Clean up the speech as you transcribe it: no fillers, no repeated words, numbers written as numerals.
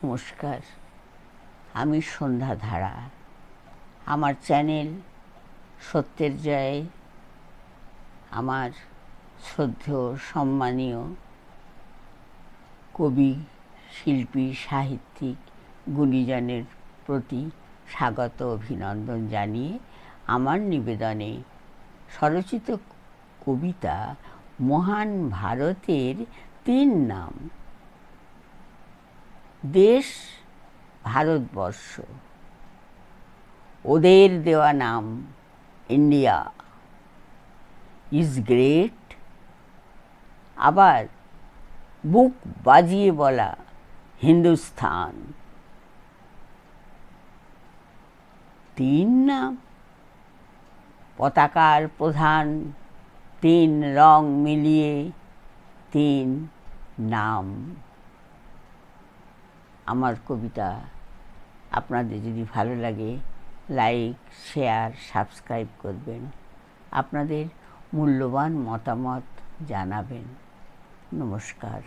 নমস্কার, আমি সন্ধ্যা ধারা। আমার চ্যানেল সত্যের জয় আমার শ্রদ্ধেয় সম্মানীয় কবি, শিল্পী, সাহিত্যিক গুণীজনের প্রতি স্বাগত অভিনন্দন জানিয়ে আমার নিবেদনে স্বরচিত কবিতা মহান ভারতের ৩ নাম। দেশ ভারতবর্ষ, ওদের দেওয়া নাম ইন্ডিয়া ইজ গ্রেট, আবার বুক বাজিয়ে বলা হিন্দুস্তান। ৩ নাম, পতাকার প্রধান ৩ রং মিলিয়ে ৩ নাম। আমার কবিতা আপনাদের যদি ভালো লাগে লাইক, শেয়ার, সাবস্ক্রাইব করবেন। আপনাদের মূল্যবান মতামত জানাবেন। নমস্কার।